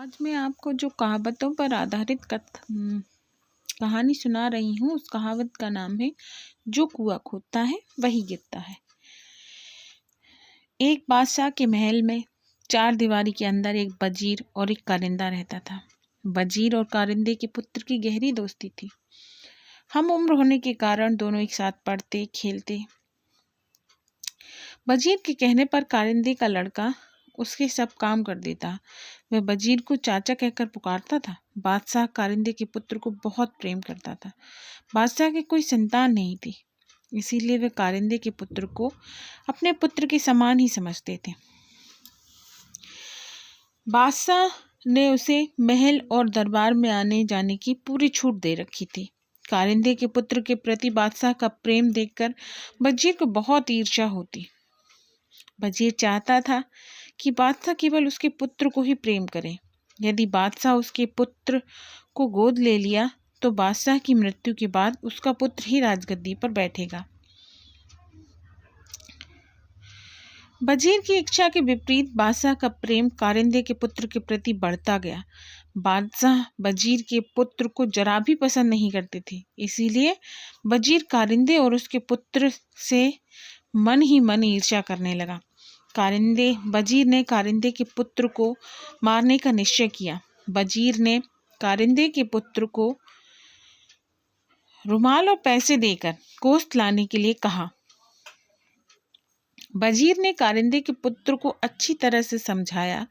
आज मैं आपको जो कहावतों पर आधारित कहानी सुना रही हूँ, उस कहावत का नाम है जो कुआं खोदता है वही गिरता है। एक बादशाह के महल में चार दीवारी के अंदर एक वजीर और एक कारिंदा रहता था। वजीर और कारिंदे के पुत्र की गहरी दोस्ती थी। हम उम्र होने के कारण दोनों एक साथ पढ़ते खेलते। वजीर के कहने पर कारिंदे का लड़का उसके सब काम कर देता। वह वजीर को चाचा कहकर पुकारता था। बादशाह कारिंदे के पुत्र को बहुत प्रेम करता था। बादशाह की कोई संतान नहीं थी, इसीलिए वे कारिंदे के पुत्र को अपने पुत्र के समान ही समझते थे। बादशाह ने उसे महल और दरबार में आने जाने की पूरी छूट दे रखी थी। कारिंदे के पुत्र के प्रति बादशाह का प्रेम देखकर वजीर को बहुत ईर्ष्या होती। वजीर चाहता था कि बादशाह केवल उसके पुत्र को ही प्रेम करे। यदि बादशाह उसके पुत्र को गोद ले लिया तो बादशाह की मृत्यु के बाद उसका पुत्र ही राजगद्दी पर बैठेगा। वजीर की इच्छा के विपरीत बादशाह का प्रेम कारिंदे के पुत्र के प्रति बढ़ता गया। बादशाह वजीर के पुत्र को जरा भी पसंद नहीं करते थे, इसीलिए वजीर कारिंदे और उसके पुत्र से मन ही मन ईर्ष्या करने लगा। वजीर ने कारिंदे के पुत्र को मारने का निश्चय किया। वजीर ने कारिंदे के पुत्र को रुमाल और पैसे देकर गोश्त लाने के लिए कहा। वजीर ने कारिंदे के पुत्र को अच्छी तरह से समझाया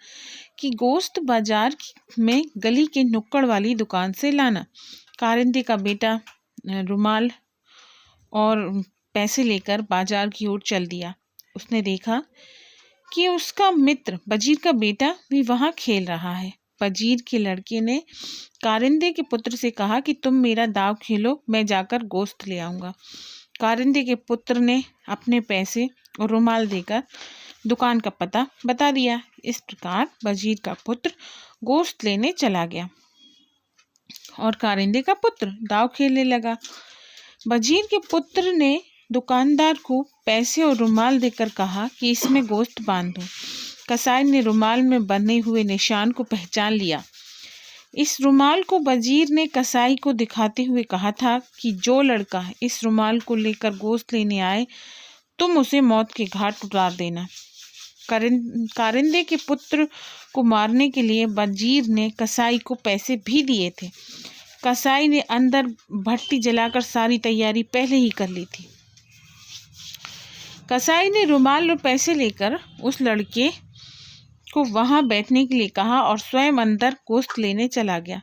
कि गोश्त बाजार में गली के नुक्कड़ वाली दुकान से लाना। कारिंदे का बेटा रुमाल और पैसे लेकर बाजार की ओर चल दिया। उसने देखा कि उसका मित्र वजीर का बेटा भी वहां खेल रहा है। वजीर के लड़के ने कारिंदे के पुत्र से कहा कि तुम मेरा दाव खेलो, मैं जाकर गोश्त ले आऊंगा। कारिंदे के पुत्र ने अपने पैसे और रुमाल देकर दुकान का पता बता दिया। इस प्रकार वजीर का पुत्र गोश्त लेने चला गया और कारिंदे का पुत्र दाव खेलने लगा। वजीर के पुत्र ने दुकानदार को पैसे और रुमाल देकर कहा कि इसमें गोश्त बांध दो। कसाई ने रुमाल में बने हुए निशान को पहचान लिया। इस रुमाल को वजीर ने कसाई को दिखाते हुए कहा था कि जो लड़का इस रुमाल को लेकर गोश्त लेने आए, तुम उसे मौत के घाट उतार देना। कारिंदे के पुत्र को मारने के लिए वजीर ने कसाई को पैसे भी दिए थे। कसाई ने अंदर भट्टी जलाकर सारी तैयारी पहले ही कर ली थी। कसाई ने रुमाल और पैसे लेकर उस लड़के को वहां बैठने के लिए कहा और स्वयं अंदर गोश्त लेने चला गया।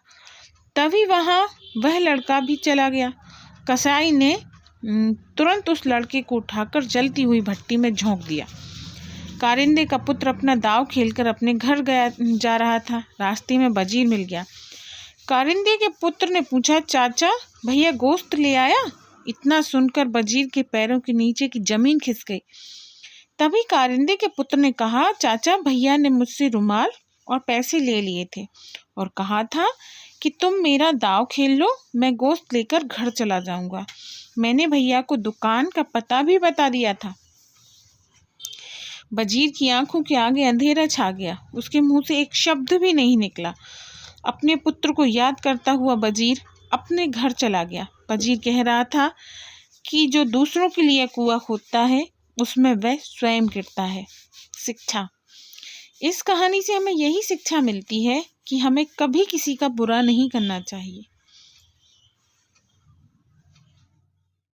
तभी वहां वह लड़का भी चला गया। कसाई ने तुरंत उस लड़के को उठाकर जलती हुई भट्टी में झोंक दिया। कारिंदे का पुत्र अपना दाव खेलकर अपने घर जा रहा था। रास्ते में वजीर मिल गया। कारिंदे के पुत्र ने पूछा, चाचा भैया गोश्त ले आया? इतना सुनकर वजीर के पैरों के नीचे की जमीन खिसक गई। तभी कारिंदे के पुत्र ने कहा, चाचा भैया ने मुझसे रुमाल और पैसे ले लिए थे और कहा था कि तुम मेरा दाव खेल लो, मैं गोश्त लेकर घर चला जाऊंगा। मैंने भैया को दुकान का पता भी बता दिया था। वजीर की आंखों के आगे अंधेरा छा गया। उसके मुंह से एक शब्द भी नहीं निकला। अपने पुत्र को याद करता हुआ वजीर अपने घर चला गया। वजीर कह रहा था कि जो दूसरों के लिए कुआं खोदता है उसमें वह स्वयं गिरता है। शिक्षा। इस कहानी से हमें यही शिक्षा मिलती है कि हमें कभी किसी का बुरा नहीं करना चाहिए।